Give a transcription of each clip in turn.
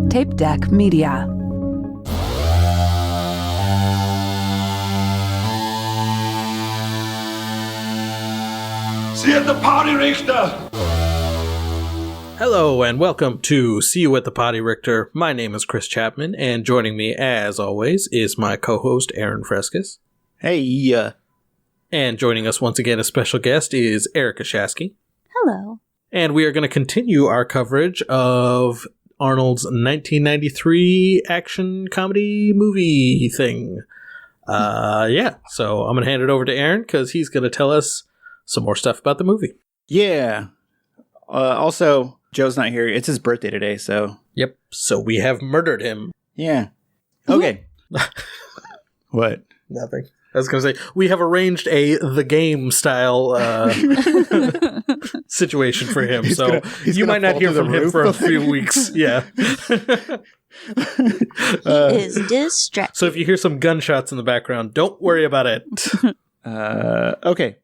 Tape Deck Media. See you at the party, Richter! Hello and welcome to See You at the Potty, Richter. My name is Chris Chapman, and joining me, as always, is my co-host, Aaron Frescus. Hey, And joining us once again, a special guest, is Erika Shasky. Hello. And we are going to continue our coverage of Arnold's 1993 action comedy movie thing. So I'm going to hand it over to Aaron, because he's going to tell us some more stuff about the movie. yeah. Also, Joe's not here. It's his birthday today, so Yep, so we have murdered him. yeah. Okay. What? Nothing. I was going to say, we have arranged a The Game style situation for him, so you might not hear from him for a few weeks. Yeah. He is distracted. So if you hear some gunshots in the background, don't worry about it. Okay.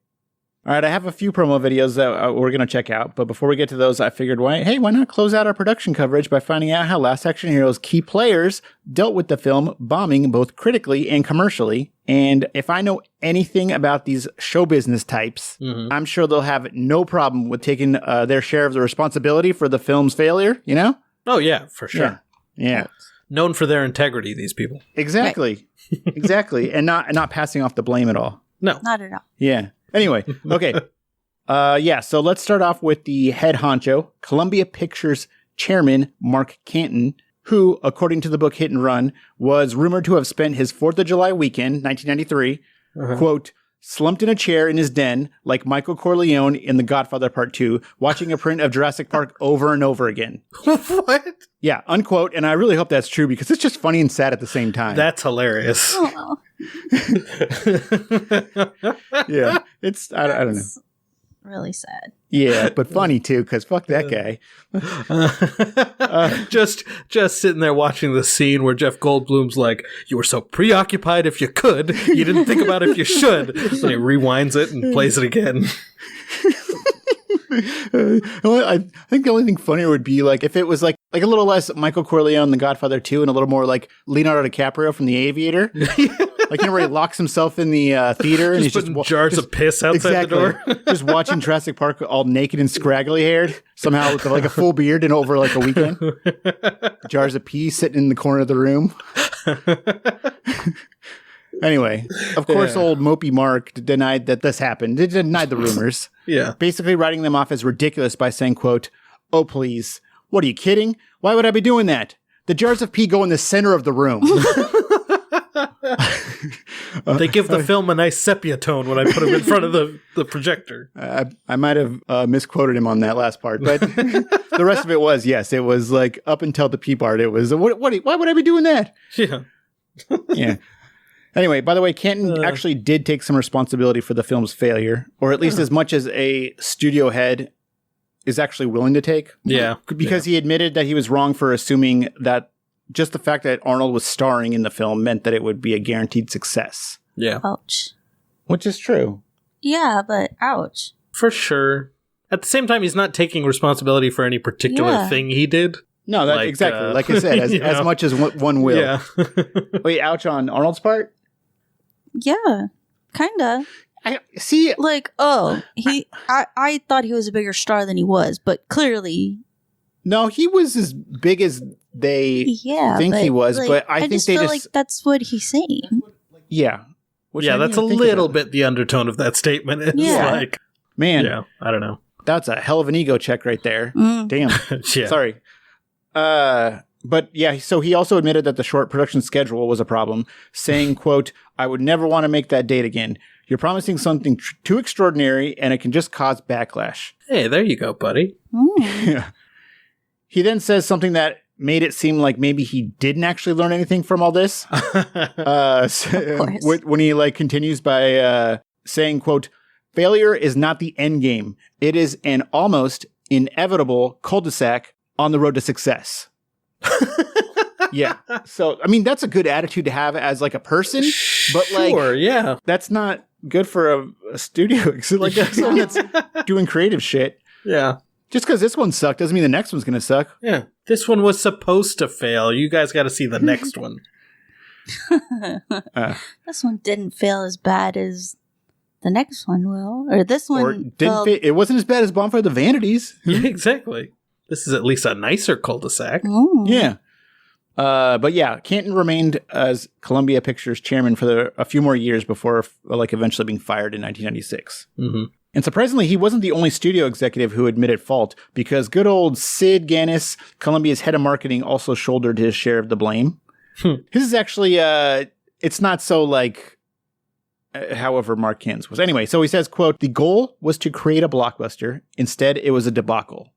All right, I have a few promo videos that we're going to check out, but before we get to those, I figured, why not close out our production coverage by finding out how Last Action Hero's key players dealt with the film bombing both critically and commercially. And if I know anything about these show business types, I'm sure they'll have no problem with taking their share of the responsibility for the film's failure, you know? Oh, yeah, for sure. Yeah. Known for their integrity, these people. Exactly. Exactly. And not passing off the blame at all. No. Not at all. Yeah. Anyway, okay. So let's start off with the head honcho, Columbia Pictures chairman Mark Canton, who, according to the book Hit and Run, was rumored to have spent his 4th of July weekend, 1993, quote, slumped in a chair in his den like Michael Corleone in The Godfather Part 2, watching a print of Jurassic Park over and over again. What? Yeah, unquote. And I really hope that's true because it's just funny and sad at the same time. That's hilarious. Oh, Yeah, I don't know. really sad. Yeah, but funny too, because fuck that guy. Just sitting there watching the scene where Jeff Goldblum's like, you were so preoccupied if you could, you didn't think about if you should. Then he rewinds it and plays it again. I think the only thing funnier would be like if it was like a little less Michael Corleone, The Godfather 2, and a little more like Leonardo DiCaprio from The Aviator. Like, you know, where he locks himself in the theater and he's putting jars of piss outside the door. Just watching Jurassic Park all naked and scraggly haired, somehow with like a full beard and over like a weekend. Jars of pee sitting in the corner of the room. Anyway, of course, old Mopey Mark denied that this happened. He denied the rumors. Yeah. Basically writing them off as ridiculous by saying, quote, "Oh, please. What, are you kidding? Why would I be doing that? The jars of pee go in the center of the room." They give the film a nice sepia tone when I put him in front of the projector. I might have misquoted him on that last part, but the rest of it was, yes, it was like up until the pee part, it was, why would I be doing that? Yeah. Yeah. Anyway, by the way, Canton actually did take some responsibility for the film's failure, or at least as much as a studio head is actually willing to take. Yeah. Because he admitted that he was wrong for assuming that just the fact that Arnold was starring in the film meant that it would be a guaranteed success. Yeah. Ouch. Which is true. Yeah, but ouch. For sure. At the same time, he's not taking responsibility for any particular thing he did. No, that exactly. Like I said, as much as one will. Yeah. Wait, ouch on Arnold's part? Yeah, kinda. I see. Like, I thought he was a bigger star than he was, but clearly, No, he was as big as they think he was, like, but I think just they feel just like that's what he's saying. yeah. Which I that's a didn't think little about. bit the undertone of that statement. It's like, Man, yeah, I don't know. that's a hell of an ego check right there. Damn. Yeah. Sorry. But yeah, so he also admitted that the short production schedule was a problem, saying, quote, "I would never want to make that date again. You're promising something too extraordinary and it can just cause backlash." Hey, there you go, buddy. Yeah. He then says something that made it seem like maybe he didn't actually learn anything from all this. When he like continues by saying, quote, "Failure is not the end game. It is an almost inevitable cul-de-sac on the road to success." Yeah. So, I mean, that's a good attitude to have as like a person, but like, yeah, that's not good for a studio. Like someone that's doing creative shit. Yeah. Just because this one sucked doesn't mean the next one's going to suck. Yeah. This one was supposed to fail. You guys got to see the next one. This one didn't fail as bad as the next one will. Or this one. Or it wasn't as bad as Bonfire of the Vanities. Yeah, exactly. This is at least a nicer cul-de-sac. Ooh. Yeah. But yeah, Canton remained as Columbia Pictures chairman for a few more years before eventually being fired in 1996. Mm-hmm. And surprisingly, he wasn't the only studio executive who admitted fault, because good old Sid Ganis, Columbia's head of marketing, also shouldered his share of the blame. His is actually, it's not so however Mark Canton's was. Anyway, so he says, quote, "The goal was to create a blockbuster. Instead, it was a debacle.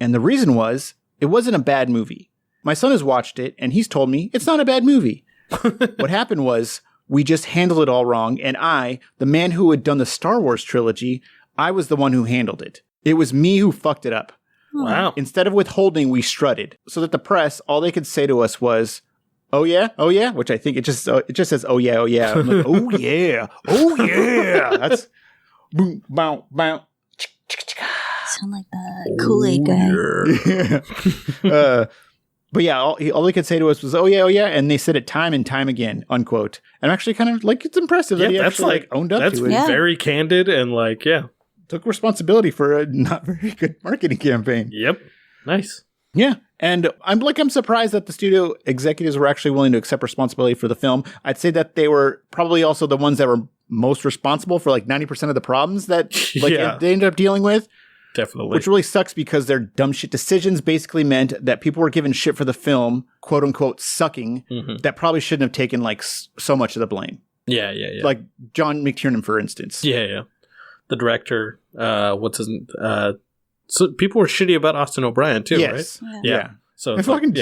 And the reason was, it wasn't a bad movie. My son has watched it, and he's told me it's not a bad movie. What happened was, we just handled it all wrong, and I, the man who had done the Star Wars trilogy, I was the one who handled it. It was me who fucked it up. Wow. Instead of withholding, we strutted. So that the press, all they could say to us was, oh yeah, which I think it just says, oh yeah, oh yeah. I'm like, oh yeah, oh yeah. That's boom, bow, bow. Sound like the Kool-Aid guy. Yeah. But yeah, all they could say to us was, oh yeah, and they said it time and time again, unquote. And I'm actually kind of it's impressive that he actually owned up to it. That's very candid and took responsibility for a not very good marketing campaign. Yep. Nice. Yeah. And I'm surprised that the studio executives were actually willing to accept responsibility for the film. I'd say that they were probably also the ones that were most responsible for 90% of the problems that they ended up dealing with. Definitely. Which really sucks, because their dumb shit decisions basically meant that people were given shit for the film, quote unquote, sucking, that probably shouldn't have taken so much of the blame. Yeah. Like John McTiernan, for instance. Yeah. The director, what's his so people were shitty about Austin O'Brien too, yes. right? Yeah. So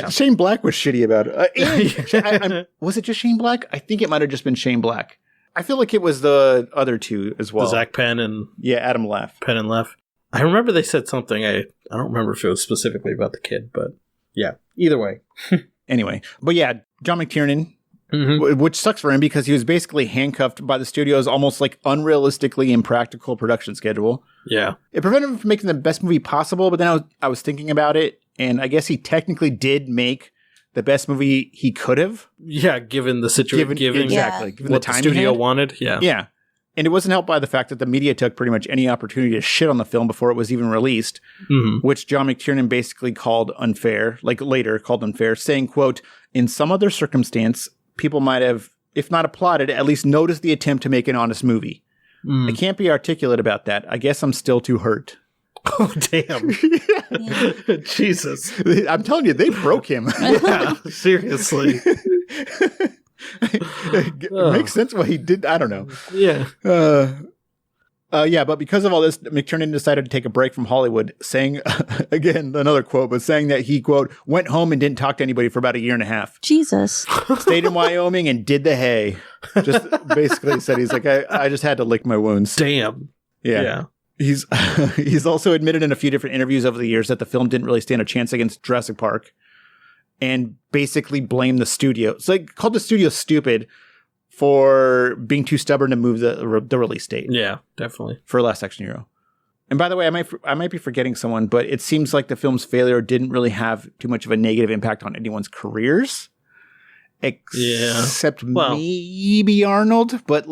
Shane Black was shitty about it. Was it just Shane Black? I think it might have just been Shane Black. I feel like it was the other two as well. The Zach Penn and Adam Leff. Penn and Leff. I remember they said something. I don't remember if it was specifically about the kid, but yeah. Either way. Anyway, but yeah, John McTiernan, which sucks for him because he was basically handcuffed by the studio's almost unrealistically impractical production schedule. Yeah. It prevented him from making the best movie possible, but then I was thinking about it, and I guess he technically did make the best movie he could have. Yeah, given the situation. Exactly. Given what the time the studio he had. wanted. Yeah. Yeah. And it wasn't helped by the fact that the media took pretty much any opportunity to shit on the film before it was even released, which John McTiernan basically called unfair, later called unfair, saying, quote, "In some other circumstance, people might have, if not applauded, at least noticed the attempt to make an honest movie. I can't be articulate about that. I guess I'm still too hurt." Oh, damn. Jesus. I'm telling you, they broke him. Yeah, seriously. It makes sense what he did. I don't know. Yeah. Yeah, but because of all this, McTiernan decided to take a break from Hollywood, saying, again, another quote, but saying that he, quote, went home and didn't talk to anybody for about a year and a half. Jesus. Stayed in Wyoming and did the hay. Just basically said, he's like, I just had to lick my wounds. Damn. Yeah. He's also admitted in a few different interviews over the years that the film didn't really stand a chance against Jurassic Park, and basically blamed the studio. It's called the studio stupid for being too stubborn to move the release date. Yeah, definitely. For Last Action Hero. And by the way, I might be forgetting someone, but it seems like the film's failure didn't really have too much of a negative impact on anyone's careers. Except maybe Arnold, but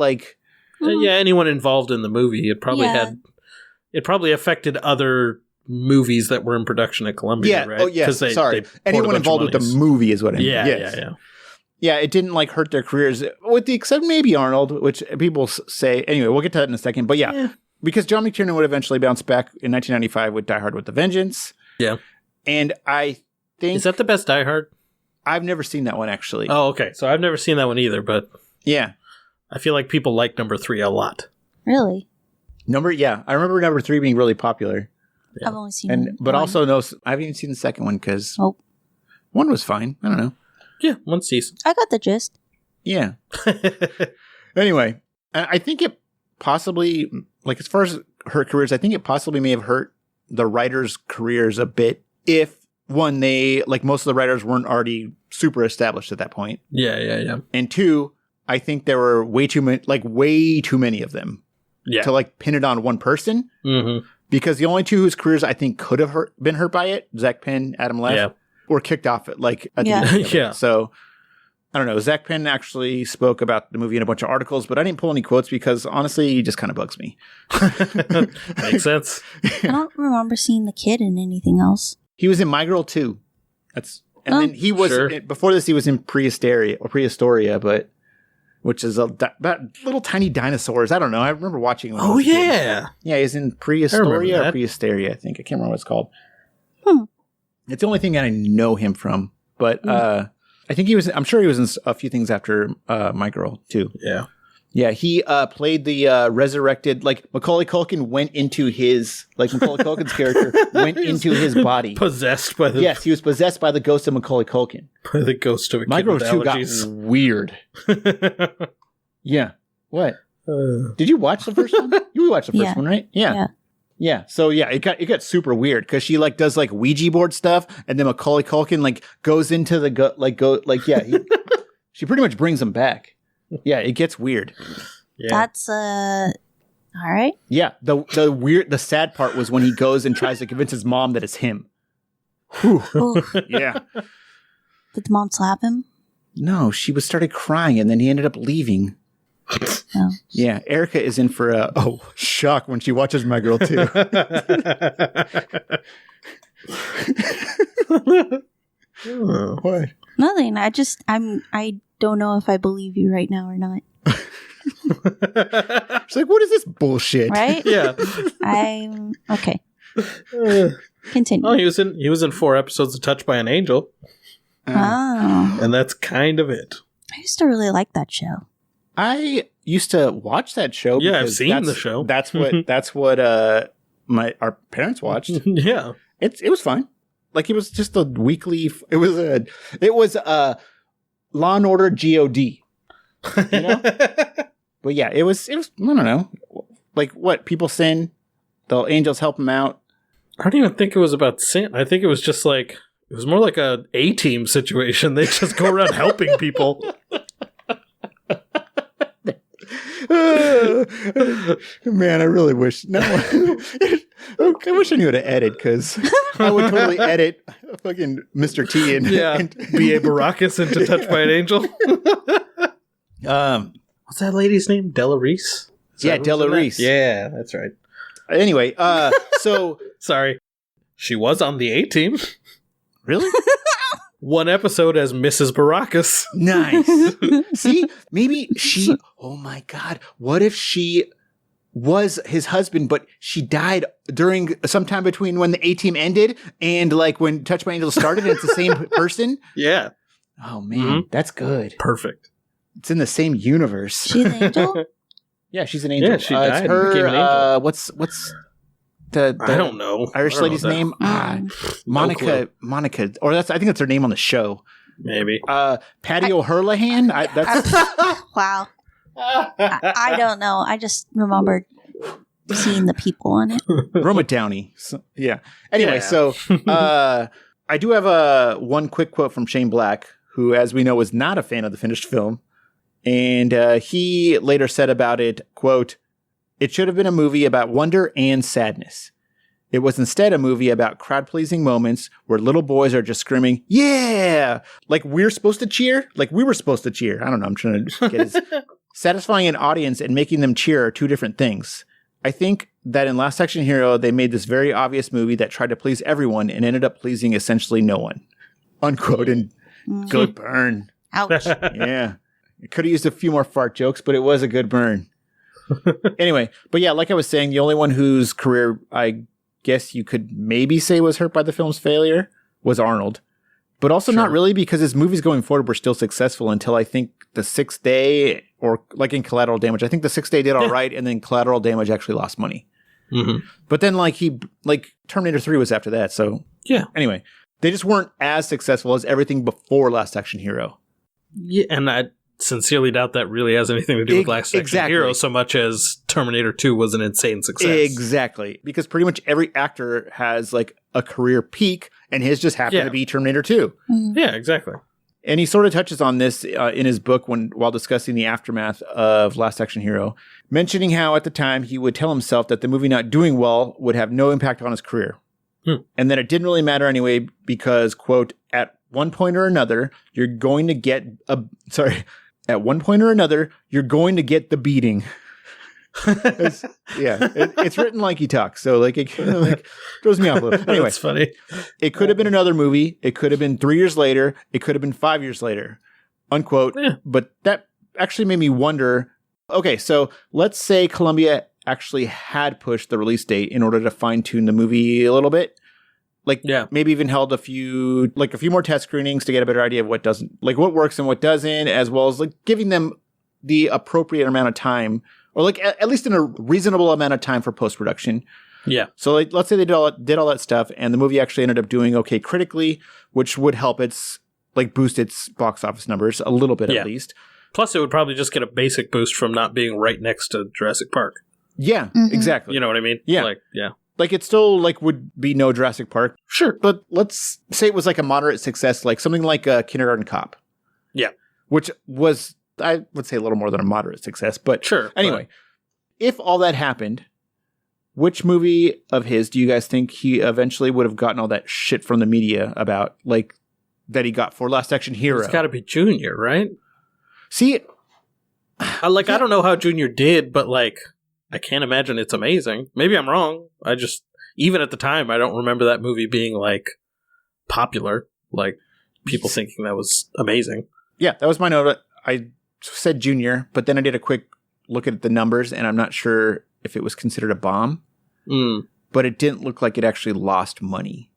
anyone involved in the movie, it probably affected other movies that were in production at Columbia, right? Oh, yeah. Sorry. Anyone involved with the movie is what I mean. Yeah. Yeah, it didn't hurt their careers, with the exception maybe Arnold, which people say. Anyway, we'll get to that in a second. But yeah, because John McTiernan would eventually bounce back in 1995 with Die Hard with a Vengeance. Yeah. And I think... Is that the best Die Hard? I've never seen that one, actually. Oh, okay. So I've never seen that one either, but... Yeah. I feel like people like number 3 a lot. Really? I remember number 3 being really popular. Yeah. I've only seen But also, no, I haven't even seen the second one because one was fine. I don't know. Yeah, one's decent. I got the gist. Yeah. Anyway, I think it possibly, as far as her careers, I think it possibly may have hurt the writers' careers a bit if, one, they, most of the writers weren't already super established at that point. Yeah. And two, I think there were way too many of them. Yeah. To pin it on one person. Mm-hmm. because the only two whose careers I think could have been hurt by it, Zach Penn, Adam Leff, were kicked off at the beginning of it. So I don't know. Zach Penn actually spoke about the movie in a bunch of articles, but I didn't pull any quotes because honestly, he just kind of bugs me. Makes sense. I don't remember seeing the kid in anything else. He was in My Girl 2. Then he was before this. He was in Prehistoria, but which is about little tiny dinosaurs. I don't know. I remember watching. When I was a kid. Yeah, he's in Prehistoria or Prehysteria. I think I can't remember what it's called. It's the only thing that I know him from. But I think he was. I'm sure he was in a few things after My Girl too. Yeah, he played the resurrected, like Macaulay Culkin went into his, like Macaulay Culkin's character went into his body. Possessed by the... Yes, he was possessed by the ghost of Macaulay Culkin. By the ghost of a My kid Girl with 2 got allergies. weird. Yeah. What? Did you watch the first one? You watched the first one, right? Yeah. So yeah, it got super weird because she like does like Ouija board stuff, and then Macaulay Culkin like goes into the she pretty much brings him back. Yeah, it gets weird. Yeah. That's all right. Yeah, the sad part was when he goes and tries to convince his mom that it's him. Yeah. Did the mom slap him? No, she started crying and then he ended up leaving. Oh. Yeah, Erika is in for a shock when she watches My Girl 2. What? Nothing. I don't know if I believe you right now or not. She's like, what is this bullshit? Right? Yeah. I'm okay. Continue. Oh, he was in 4 episodes of Touched by an Angel. And that's kind of it. I used to really like that show. I used to watch that show. Yeah, I've seen the show. That's what our parents watched. Yeah. It was fine. Like it was just a weekly. It was Law and Order God. You know? But yeah, it was. I don't know. Like what people sin, the angels help them out. I don't even think it was about sin. I think it was just like it was more like a A-team situation. They just go around helping people. Man, I really wish. No, I wish I knew how to edit because I would totally edit fucking Mr. T and B.A. Baracus into Touched by an Angel. What's that lady's name? Della Reese? Yeah, Della Reese. Yeah, that's right. Anyway, so sorry, she was on the A-team. Really? 1 episode as Mrs. Baracus. Nice. See, maybe she. Oh my God! What if she was his husband, but she died during sometime between when the A-team ended and like when Touched by Angel started? And it's the same person. Yeah. Oh man, that's good. Perfect. It's in the same universe. She's an angel. Yeah, she's an angel. Yeah, she died it's her, and became an angel. What's the I don't know. Irish lady's name? Monica. Or I think that's her name on the show. Maybe. Patty O'Hurlahan. Wow. I don't know. I just remembered seeing the people on it. Roma Downey. So, yeah. Anyway, so I do have one quick quote from Shane Black, who, as we know, was not a fan of the finished film. And he later said about it, quote, "It should have been a movie about wonder and sadness. It was instead a movie about crowd-pleasing moments where little boys are just screaming, yeah! Like we're supposed to cheer? Like we were supposed to cheer. I don't know. I'm trying to get it. Satisfying an audience and making them cheer are two different things. I think that in Last Action Hero, they made this very obvious movie that tried to please everyone and ended up pleasing essentially no one." Unquote. And good burn. Ouch. Yeah. It could have used a few more fart jokes, but it was a good burn. Anyway, but yeah, like I was saying, the only one whose career I guess you could maybe say was hurt by the film's failure was Arnold. But also not really, because his movies going forward were still successful until I think The Sixth Day, or like in Collateral Damage. I think The Sixth Day did all right, and then Collateral Damage actually lost money. Mm-hmm. But then Terminator 3 was after that, so yeah. Anyway, they just weren't as successful as everything before Last Action Hero. Yeah, and I sincerely doubt that really has anything to do with Last Action Hero so much as Terminator 2 was an insane success. Exactly. Because pretty much every actor has like a career peak, and his just happened to be Terminator 2. Yeah, exactly. And he sort of touches on this in his book while discussing the aftermath of Last Action Hero, mentioning how at the time he would tell himself that the movie not doing well would have no impact on his career. And that it didn't really matter anyway because, quote, at one point or another, you're going to get the beating. It's written like he talks, so like it kind of like throws me off a little. Anyway, That's funny. it could have been another movie. It could have been 3 years later. It could have been 5 years later, unquote. Yeah. But that actually made me wonder. Okay, so let's say Columbia actually had pushed the release date in order to fine tune the movie a little bit. Like, maybe even held a few more test screenings to get a better idea of what works and what doesn't, as well as like giving them the appropriate amount of time, or like at least in a reasonable amount of time for post-production. Yeah. So like, let's say they did all that stuff and the movie actually ended up doing okay critically, which would help boost its box office numbers a little bit at least. Plus it would probably just get a basic boost from not being right next to Jurassic Park. Yeah, exactly. You know what I mean? Yeah. Like it still like would be no Jurassic Park. Sure. But let's say it was like a moderate success, like something like a Kindergarten Cop. Yeah. Which was, I would say, a little more than a moderate success, but sure. Anyway, if all that happened, which movie of his do you guys think he eventually would have gotten all that shit from the media about, like, that he got for Last Action Hero? It's got to be Junior, right? See, I don't know how Junior did, but like, I can't imagine it's amazing. Maybe I'm wrong. Even at the time, I don't remember that movie being like popular, like people thinking that was amazing. Yeah, that was my note. I said Junior, but then I did a quick look at the numbers, and I'm not sure if it was considered a bomb. But it didn't look like it actually lost money.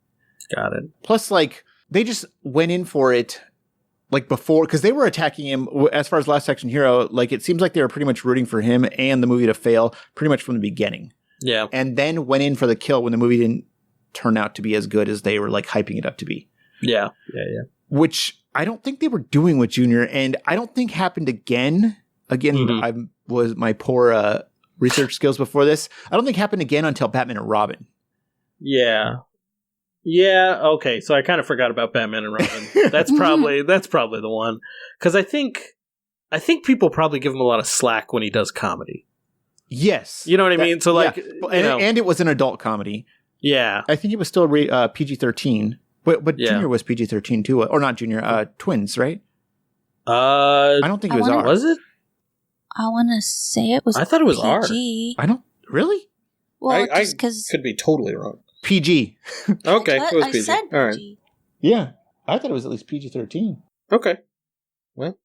Got it. Plus, like, they just went in for it, like, before, because they were attacking him, as far as Last Action Hero, like, it seems like they were pretty much rooting for him and the movie to fail pretty much from the beginning. Yeah. And then went in for the kill when the movie didn't turn out to be as good as they were, like, hyping it up to be. Yeah. Which I don't think they were doing with Junior, and I don't think happened again. I was my poor research skills before this. I don't think happened again until Batman and Robin. Yeah. Okay. So I kind of forgot about Batman and Robin. That's probably the one, because I think people probably give him a lot of slack when he does comedy. Yes, you know what I mean. So like, and it was an adult comedy. Yeah, I think it was still PG-13, but Junior was PG-13 too, or not Junior? Twins, right? I don't think it was R. Was it? I want to say it was. I thought it was PG. R. I don't really. Well, just because could be totally wrong. PG. Okay, it was I PG. said all right. PG. Yeah, I thought it was at least PG-13. Okay, well,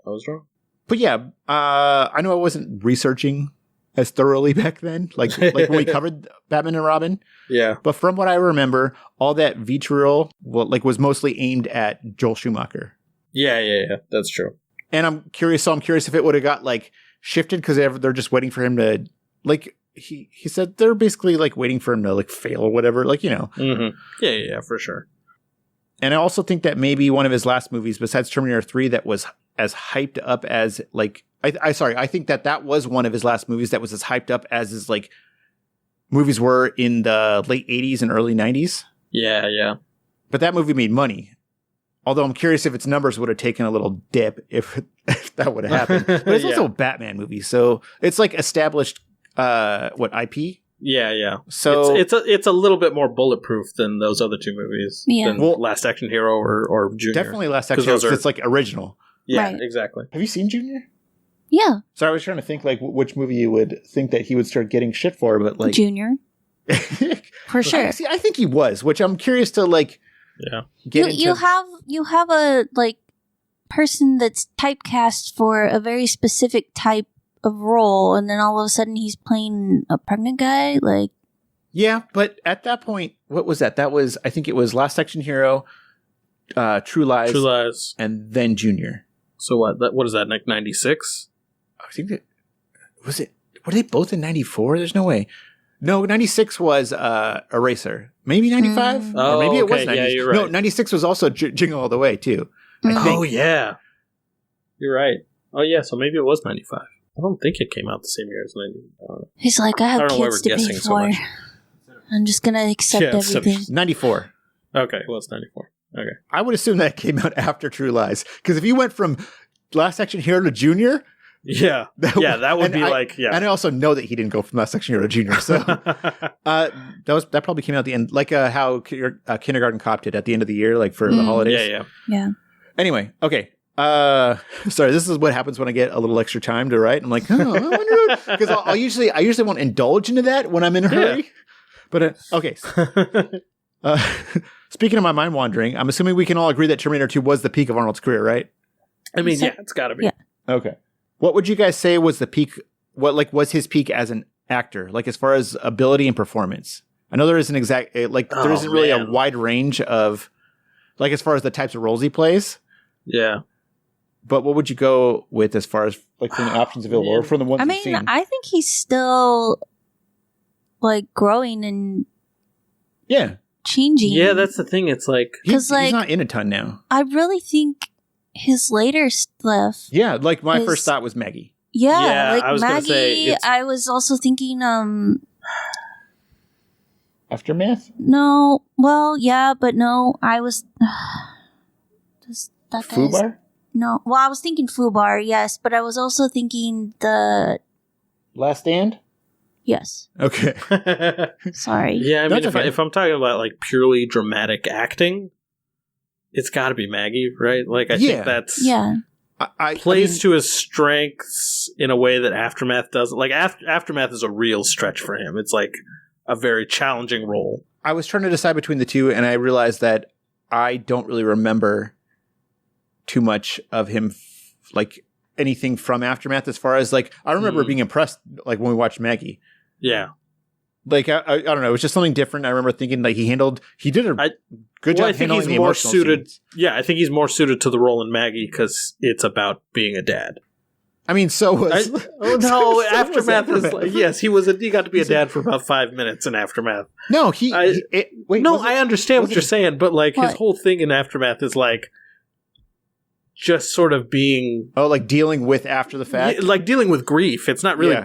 I was wrong. But yeah, I know I wasn't researching as thoroughly back then, like when we covered Batman and Robin. Yeah. But from what I remember, all that vitriol was mostly aimed at Joel Schumacher. Yeah. That's true. And I'm curious if it would have got like shifted because they're just waiting for him to like. He said they're basically like waiting for him to like fail or whatever, like, you know. Mm-hmm. Yeah, for sure. And I also think that maybe one of his last movies, besides Terminator 3, that was as hyped up as like, I think that was one of his last movies that was as hyped up as his like movies were in the late 80s and early 90s. Yeah. But that movie made money. Although I'm curious if its numbers would have taken a little dip if that would have happened. But it's also a Batman movie, so it's like established IP? Yeah. So it's a little bit more bulletproof than those other two movies. Yeah. Than Last Action Hero or Junior. Definitely Last Action Hero, because it's like original. Yeah, right. Exactly. Have you seen Junior? Yeah. So I was trying to think like which movie you would think that he would start getting shit for, but like Junior. For sure. I think he was, which I'm curious to like get into. You have a like person that's typecast for a very specific type of role, and then all of a sudden he's playing a pregnant guy, like. Yeah, but at that point, what was that? That was, I think it was Last Action Hero, True Lies, and then Junior. So what is that, like 96? I think that were they both in 94? There's no way. No, 96 was Eraser. Maybe 95? Or maybe it was 96. Yeah, you're right. No, 96 was also Jingle All the Way too. Oh yeah. You're right. Oh yeah, so maybe it was 95. I don't think it came out the same year as 90. He's like, I have kids to pay for. I'm just going to accept everything. 94. Okay, well, it's 94. Okay. I would assume that came out after True Lies. Because if you went from Last Action Hero to Junior... Yeah. That would be And I also know that he didn't go from Last Action Hero to Junior. So that probably came out at the end. Like how Kindergarten Cop did at the end of the year, like for the holidays. Yeah. Anyway, okay. Sorry, this is what happens when I get a little extra time to write. I'm like, I wonder, because I usually won't indulge into that when I'm in a hurry. But okay. Speaking of my mind wandering, I'm assuming we can all agree that Terminator 2 was the peak of Arnold's career, right? I mean, it's got to be. Yeah. Okay. What would you guys say was the peak? What was his peak as an actor, like as far as ability and performance? I know there isn't there isn't really a wide range of, like, as far as the types of roles he plays. Yeah. But what would you go with as far as like from the options available or from the ones you've seen? I think he's still like growing and changing. Yeah, that's the thing. It's like he's not in a ton now. I really think his later stuff. Yeah, like my first thought was Maggie. Yeah, like I was Maggie. say I was also thinking Aftermath? No. Well, yeah, but no. I was that guy's- Fubar? No. Well, I was thinking Fubar, yes, but I was also thinking the Last Stand? yes. Okay. Sorry. Yeah, I mean, That's okay. if I'm talking about like purely dramatic acting, it's got to be Maggie, right? Like, I think that's plays to his strengths in a way that Aftermath doesn't. Like, Aftermath is a real stretch for him. It's like a very challenging role. I was trying to decide between the two, and I realized that I don't really remember too much of him, like anything from Aftermath. As far as like, I remember being impressed, like when we watched Maggie. Yeah. Like I don't know, it was just something different. I remember thinking like he did a good job handling the emotional scenes. Yeah, I think he's more suited to the role in Maggie because it's about being a dad. I mean, so was Aftermath is like, yes, he got to be a dad for about 5 minutes in Aftermath. No, I understand what you're saying, but like his whole thing in Aftermath is like just sort of being like dealing with after the fact, like dealing with grief. It's not really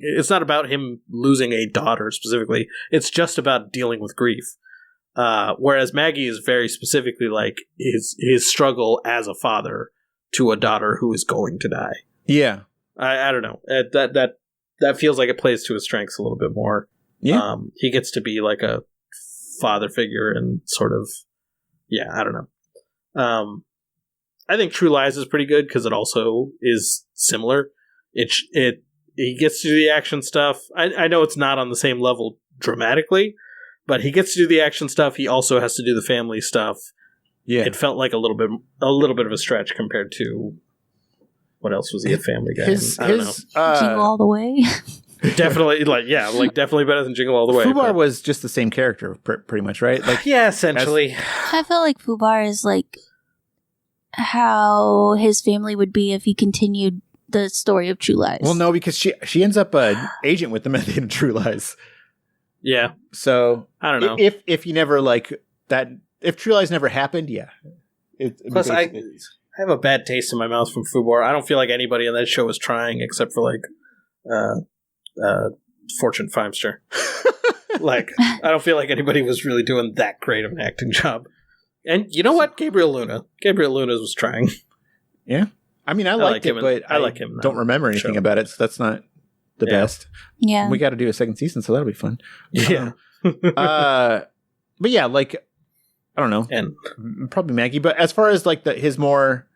it's not about him losing a daughter specifically. It's just about dealing with grief. Whereas Maggie is very specifically like his struggle as a father to a daughter who is going to die. Yeah. I don't know. That feels like it plays to his strengths a little bit more. Yeah. He gets to be like a father figure and sort of, I don't know. I think True Lies is pretty good because it also is similar. He gets to do the action stuff. I know it's not on the same level dramatically, but he gets to do the action stuff. He also has to do the family stuff. Yeah, it felt like a little bit of a stretch compared to what else was he a Family Guy? I don't know. Jingle All the Way. Definitely, definitely better than Jingle All the Way. Fubar was just the same character, pretty much, right? Like, yeah, essentially. I felt like Fubar is like how his family would be if he continued the story of True Lies. Well, no, because she ends up an agent with them at the end of True Lies. Yeah. So I don't know if he never like that. If True Lies never happened, yeah. Plus, I have a bad taste in my mouth from Fubar. I don't feel like anybody on that show was trying except for like Fortune Feimster. Like, I don't feel like anybody was really doing that great of an acting job. And you know what? Gabriel Luna was trying. Yeah. I mean, I liked it, but I like him. Don't remember anything about it, so that's not the best. Yeah. We got to do a second season, so that'll be fun. Yeah. But yeah, like, I don't know. And probably Maggie. But as far as like his more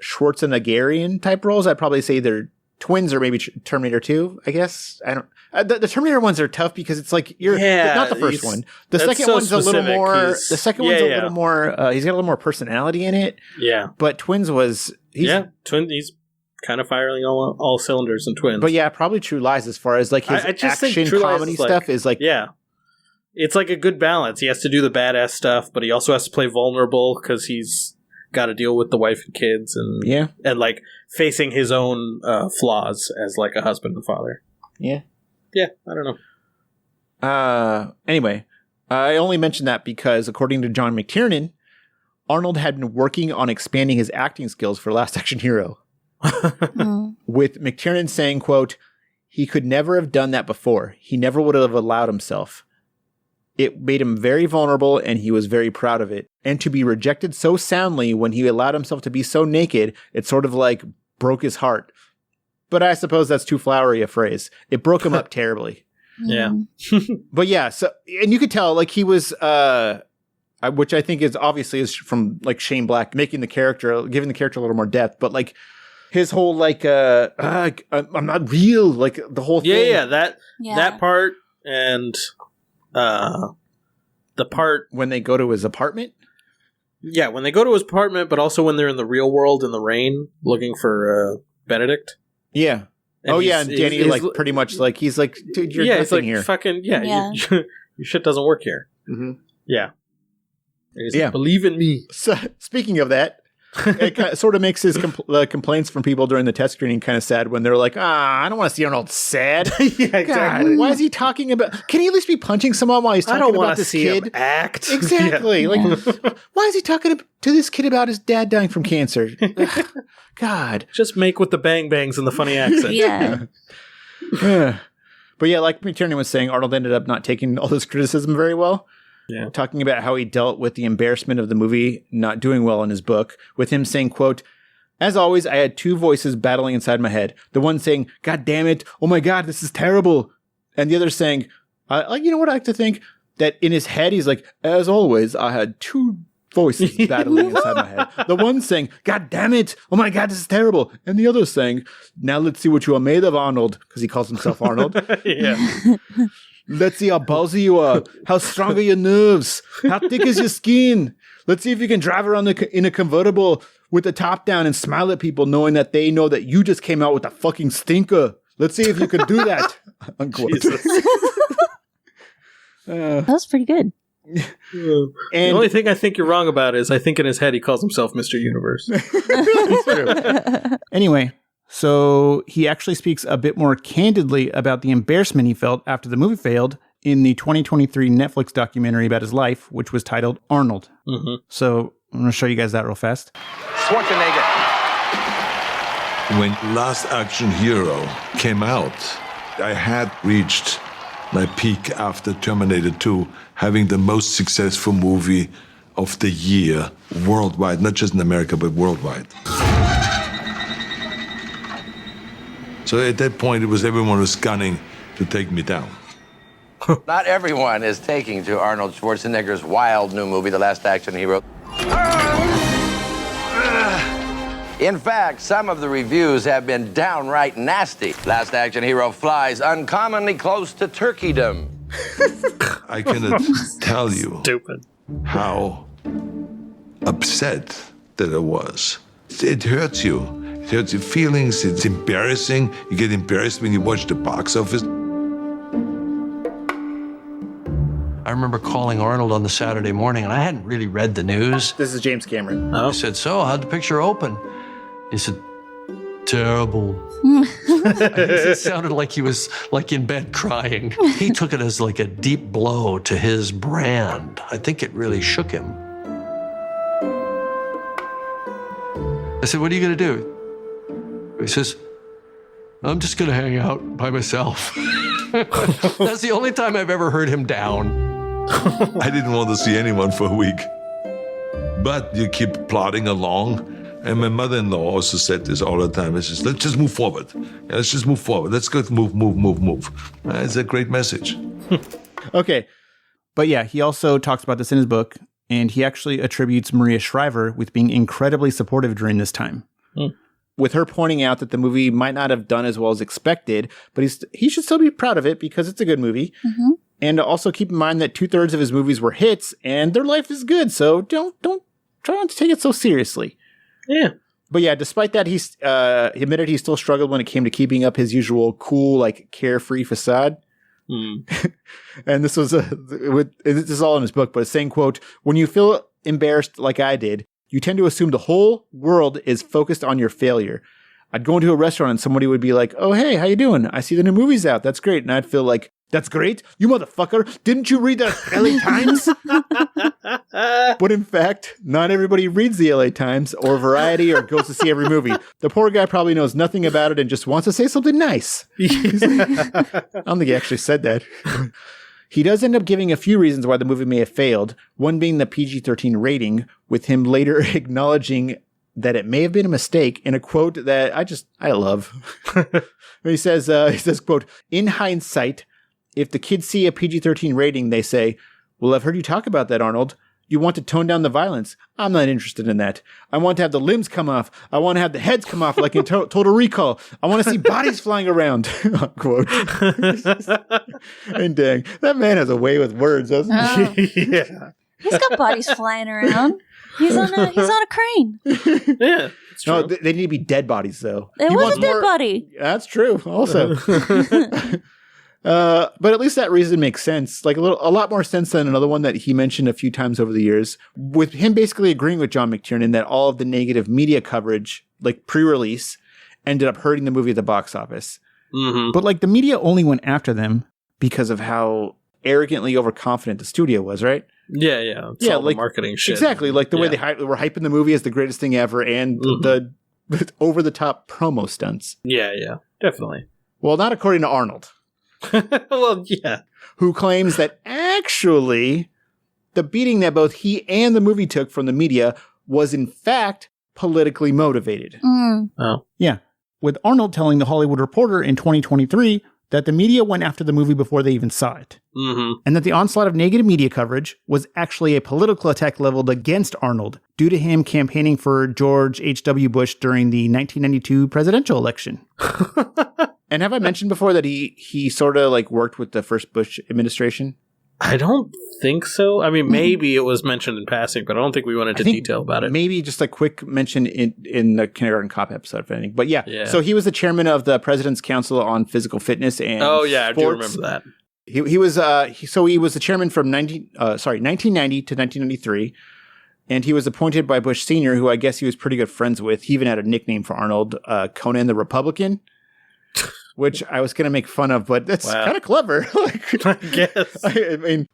Schwarzeneggerian type roles, I'd probably say either Twins or maybe Terminator 2, I guess. I don't. The Terminator ones are tough because it's like not the first one. The second one's a little more. The second one's a little more. He's got a little more personality in it. Yeah. But Twins was. He's kind of firing all cylinders in Twins. But yeah, probably True Lies as far as like his action comedy stuff is like. Yeah. It's like a good balance. He has to do the badass stuff, but he also has to play vulnerable because he's got to deal with the wife and kids and like facing his own flaws as like a husband and father. Yeah. Yeah, I don't know. Anyway, I only mentioned that because according to John McTiernan, Arnold had been working on expanding his acting skills for Last Action Hero. With McTiernan saying, quote, "He could never have done that before. He never would have allowed himself. It made him very vulnerable, and he was very proud of it. And to be rejected so soundly when he allowed himself to be so naked, it sort of like broke his heart. But I suppose that's too flowery a phrase. It broke him up terribly. Yeah. But yeah, so, and you could tell, like, he was, which I think is obviously is from like Shane Black giving the character a little more depth, but like his whole like, I'm not real, like the whole thing. Yeah, that part and the part when they go to his apartment. Yeah, when they go to his apartment, but also when they're in the real world in the rain looking for Benedict. Yeah. And and Danny like pretty much like he's like, dude, you're nothing like, here. Fucking your shit doesn't work here. Mm-hmm. Yeah. And he's like, believe in me. So speaking of that, it sort of makes his complaints from people during the test screening kind of sad when they're like, I don't want to see Arnold sad. Yeah, exactly. God, why is he talking about? Can he at least be punching someone while he's talking about this kid? Him act. Exactly. Yeah. Like, why is he talking to this kid about his dad dying from cancer? God, just make with the bang bangs and the funny accent. Yeah. But yeah, like Tierney was saying, Arnold ended up not taking all this criticism very well. Yeah. Talking about how he dealt with the embarrassment of the movie not doing well in his book, with him saying, quote, "As always, I had two voices battling inside my head. The one saying, 'God damn it. Oh my God, this is terrible.' And the other saying, you know what I like to think? That in his head, he's like, 'As always, I had two voices battling inside my head. The one saying, 'God damn it. Oh my God, this is terrible.' And the other saying, 'Now let's see what you are made of, Arnold.'" Because he calls himself Arnold. Yeah. "Let's see how ballsy you are. How strong are your nerves? How thick is your skin? Let's see if you can drive around in a convertible with the top down and smile at people knowing that they know that you just came out with a fucking stinker. Let's see if you can do that." Unquote. That was pretty good. And the only thing I think you're wrong about is I think in his head he calls himself Mr. Universe. Anyway, so he actually speaks a bit more candidly about the embarrassment he felt after the movie failed in the 2023 Netflix documentary about his life, which was titled Arnold. Mm-hmm. So I'm going to show you guys that real fast. Schwarzenegger. When Last Action Hero came out, I had reached my peak after Terminator 2, having the most successful movie of the year worldwide, not just in America, but worldwide. So at that point, everyone was gunning to take me down. Not everyone is taking to Arnold Schwarzenegger's wild new movie, The Last Action Hero. In fact, some of the reviews have been downright nasty. Last Action Hero flies uncommonly close to turkeydom. I cannot tell you how upset that I was. It hurts you. It hurts your feelings. It's embarrassing. You get embarrassed when you watch the box office. I remember calling Arnold on the Saturday morning, and I hadn't really read the news. This is James Cameron. I said, "So, how'd the picture open?" He said, "Terrible." It sounded like he was like in bed crying. He took it as like a deep blow to his brand. I think it really shook him. I said, "What are you going to do?" He says, "I'm just going to hang out by myself." That's the only time I've ever heard him down. I didn't want to see anyone for a week. But you keep plodding along. And my mother-in-law also said this all the time. It's just, let's just move forward. Yeah, let's just move forward. Let's go move. It's a great message. Okay. But yeah, he also talks about this in his book, and he actually attributes Maria Shriver with being incredibly supportive during this time. With her pointing out that the movie might not have done as well as expected, but he should still be proud of it because it's a good movie. Mm-hmm. And also keep in mind that 2/3 of his movies were hits, and their life is good. So don't try not to take it so seriously. Yeah. But yeah, despite that, he admitted he still struggled when it came to keeping up his usual cool, like carefree facade. And this was this is all in his book, but it's saying, quote, "When you feel embarrassed like I did, you tend to assume the whole world is focused on your failure. I'd go into a restaurant and somebody would be like, 'Oh, hey, how you doing? I see the new movie's out. That's great.' And I'd feel like, 'That's great? You motherfucker. Didn't you read the LA Times?' But in fact, not everybody reads the LA Times or Variety or goes to see every movie. The poor guy probably knows nothing about it and just wants to say something nice." I don't think he actually said that. He does end up giving a few reasons why the movie may have failed, one being the PG-13 rating, with him later acknowledging that it may have been a mistake in a quote that I love. He says, quote, "In hindsight, if the kids see a PG-13 rating, they say, 'Well, I've heard you talk about that, Arnold. You want to tone down the violence. I'm not interested in that. I want to have the limbs come off. I want to have the heads come off like in Total Recall. I want to see bodies flying around.'" Unquote. And dang, that man has a way with words, doesn't he? Yeah. He's got bodies flying around. He's on a crane. Yeah. No, they need to be dead bodies, though. It was a dead body. That's true, also. But at least that reason makes sense. Like a lot more sense than another one that he mentioned a few times over the years, with him basically agreeing with John McTiernan that all of the negative media coverage, like pre-release, ended up hurting the movie at the box office. Mm-hmm. But like the media only went after them because of how arrogantly overconfident the studio was, right? Yeah. It's all like the marketing shit. Exactly. Like the way they were hyping the movie as the greatest thing ever, and the over-the-top promo stunts. Yeah, definitely. Well, not according to Arnold. Well, yeah. Who claims that actually the beating that both he and the movie took from the media was in fact politically motivated. Oh. Yeah. With Arnold telling the Hollywood Reporter in 2023 that the media went after the movie before they even saw it. Mm-hmm. And that the onslaught of negative media coverage was actually a political attack leveled against Arnold due to him campaigning for George H.W. Bush during the 1992 presidential election. And have I mentioned before that he sort of like worked with the first Bush administration? I don't think so. I mean, maybe it was mentioned in passing, but I don't think we went into detail about it. Maybe just a quick mention in the Kindergarten Cop episode, if anything. But yeah. So he was the chairman of the President's Council on Physical Fitness and Sports. I do remember that. He was the chairman from 1990 to 1993, and he was appointed by Bush Sr., who I guess he was pretty good friends with. He even had a nickname for Arnold, Conan the Republican. Which I was going to make fun of, but that's kind of clever. I guess. I mean,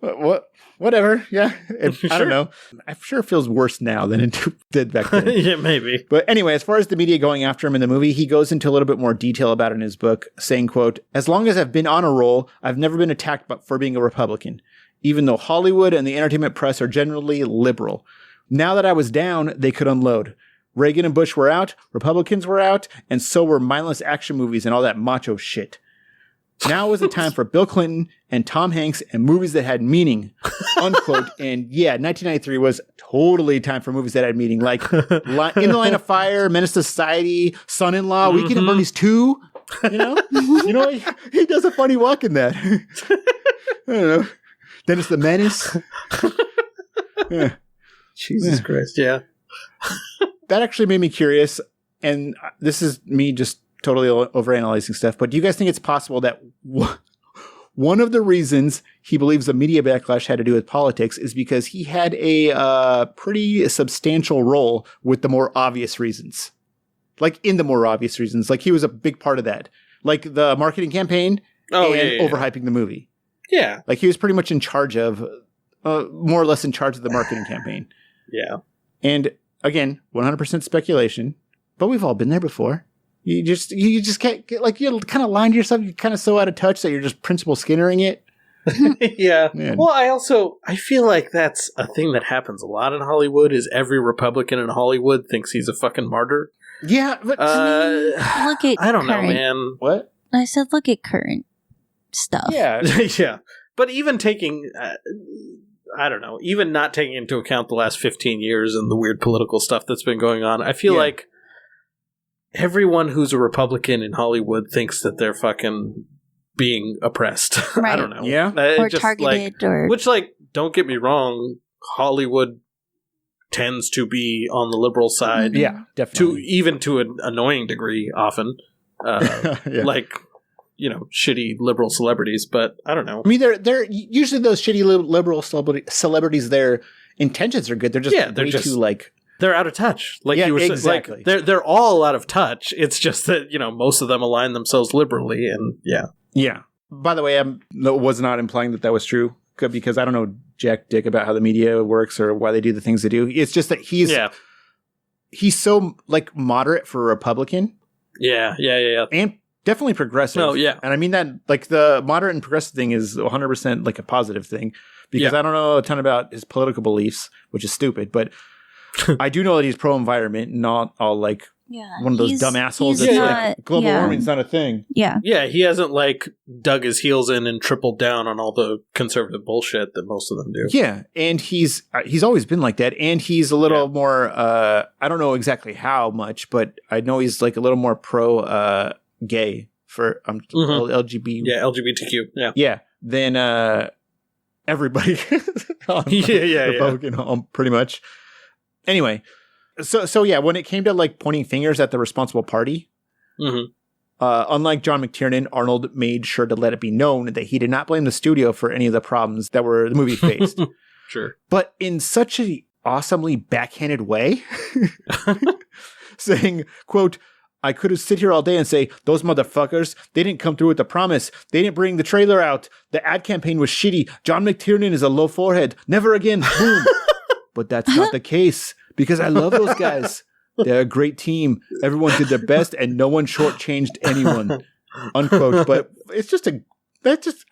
whatever. Yeah. I don't know. I'm sure it feels worse now than it did back then. Yeah, maybe. But anyway, as far as the media going after him in the movie, he goes into a little bit more detail about it in his book, saying, quote, "As long as I've been on a roll, I've never been attacked for being a Republican, even though Hollywood and the entertainment press are generally liberal. Now that I was down, they could unload. Reagan and Bush were out, Republicans were out, and so were mindless action movies and all that macho shit. Now was the time for Bill Clinton and Tom Hanks and movies that had meaning," unquote. And yeah, 1993 was totally time for movies that had meaning, like In the Line of Fire, Menace to Society, Son-in-Law, Weekend at Bernie's 2. You know, he does a funny walk in that. I don't know. Dennis the Menace. Yeah. Jesus Christ, yeah. That actually made me curious, and this is me just totally overanalyzing stuff, but do you guys think it's possible that one of the reasons he believes the media backlash had to do with politics is because he had a pretty substantial role with the more obvious reasons? Like, in the more obvious reasons. Like, he was a big part of that. Like, the marketing campaign overhyping the movie. Yeah. Like, he was pretty much in charge of, more or less in charge of the marketing campaign. Yeah. And again, 100% speculation, but we've all been there before. You just can't get, like, you kind of lie to yourself. You're kind of so out of touch that you're just principal skinnering it. Yeah. Man. Well, I feel like that's a thing that happens a lot in Hollywood is every Republican in Hollywood thinks he's a fucking martyr. Yeah. But Look at I don't know, current. man. What? I said, look at current stuff. Yeah. Yeah. But even taking, I don't know, even not taking into account the last 15 years and the weird political stuff that's been going on, I feel like everyone who's a Republican in Hollywood thinks that they're fucking being oppressed. Right. I don't know. Yeah. Or targeted or... Which, like, don't get me wrong, Hollywood tends to be on the liberal side. Yeah, definitely. Even to an annoying degree, often. Like, you know, shitty liberal celebrities, but I don't know. I mean, they're usually those shitty liberal celebrities, their intentions are good. They're just way too, like... They're out of touch. Like you were exactly. saying. Like, they're all out of touch. It's just that, you know, most of them align themselves liberally, and yeah. Yeah. By the way, I was not implying that was true, because I don't know jack dick about how the media works or why they do the things they do. It's just that he's so, like, moderate for a Republican. Yeah. And definitely progressive. Oh, yeah. And I mean that, like, the moderate and progressive thing is 100% like a positive thing, because I don't know a ton about his political beliefs, which is stupid, but I do know that he's pro-environment, not all like one of those dumb assholes that's like, global warming's not a thing. Yeah. Yeah, he hasn't like dug his heels in and tripled down on all the conservative bullshit that most of them do. Yeah, and he's always been like that, and he's a little more, I don't know exactly how much, but I know he's like a little more pro-gay for LGBT. Yeah, LGBTQ. Yeah, than everybody on Republican, pretty much. Anyway, so yeah, when it came to like pointing fingers at the responsible party, unlike John McTiernan, Arnold made sure to let it be known that he did not blame the studio for any of the problems that the movie faced. Sure. But in such a awesomely backhanded way, saying, quote, I could have sit here all day and say, those motherfuckers, they didn't come through with the promise. They didn't bring the trailer out. The ad campaign was shitty. John McTiernan is a low forehead. Never again. Boom. But that's not the case, because I love those guys. They're a great team. Everyone did their best and no one shortchanged anyone. Unquote. But it's just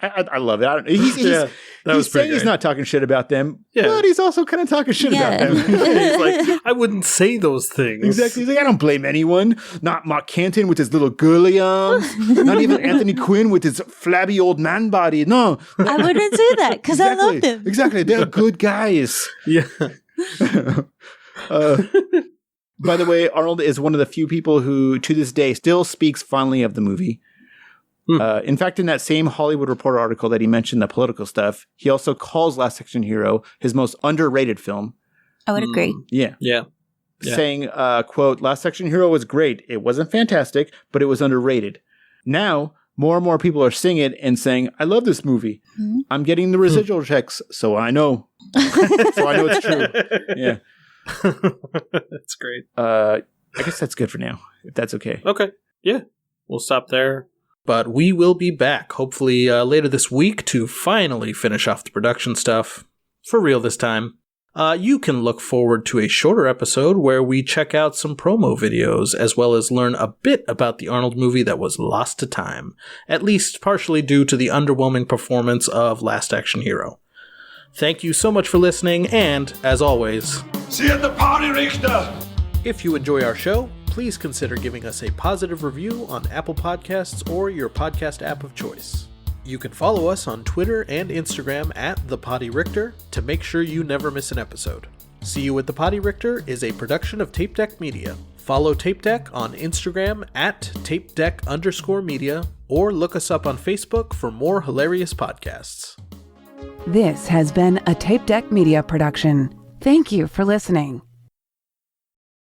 I love it. He's saying he's not talking shit about them, but he's also kind of talking shit about them. He's like, I wouldn't say those things. Exactly. He's like, I don't blame anyone. Not Mark Canton with his little girly arms. Not even Anthony Quinn with his flabby old man body. No. I wouldn't say that because I love them. Exactly. They're good guys. Yeah. By the way, Arnold is one of the few people who, to this day, still speaks fondly of the movie. In fact, in that same Hollywood Reporter article that he mentioned the political stuff, he also calls Last Action Hero his most underrated film. I would agree. Yeah. Saying, quote, Last Action Hero was great. It wasn't fantastic, but it was underrated. Now, more and more people are seeing it and saying, I love this movie. I'm getting the residual checks, so I know. So I know it's true. Yeah. That's great. I guess that's good for now, if that's okay. Okay. Yeah. We'll stop there. But we will be back, hopefully later this week, to finally finish off the production stuff. For real this time. You can look forward to a shorter episode where we check out some promo videos, as well as learn a bit about the Arnold movie that was lost to time, at least partially due to the underwhelming performance of Last Action Hero. Thank you so much for listening, and, as always, See you at the party, Richter! if you enjoy our show, please consider giving us a positive review on Apple Podcasts or your podcast app of choice. You can follow us on Twitter and Instagram at The Potty Richter to make sure you never miss an episode. See You at the Potty Richter is a production of Tape Deck Media. Follow Tape Deck on Instagram at TapeDeck_media, or look us up on Facebook for more hilarious podcasts. This has been a Tape Deck Media production. Thank you for listening.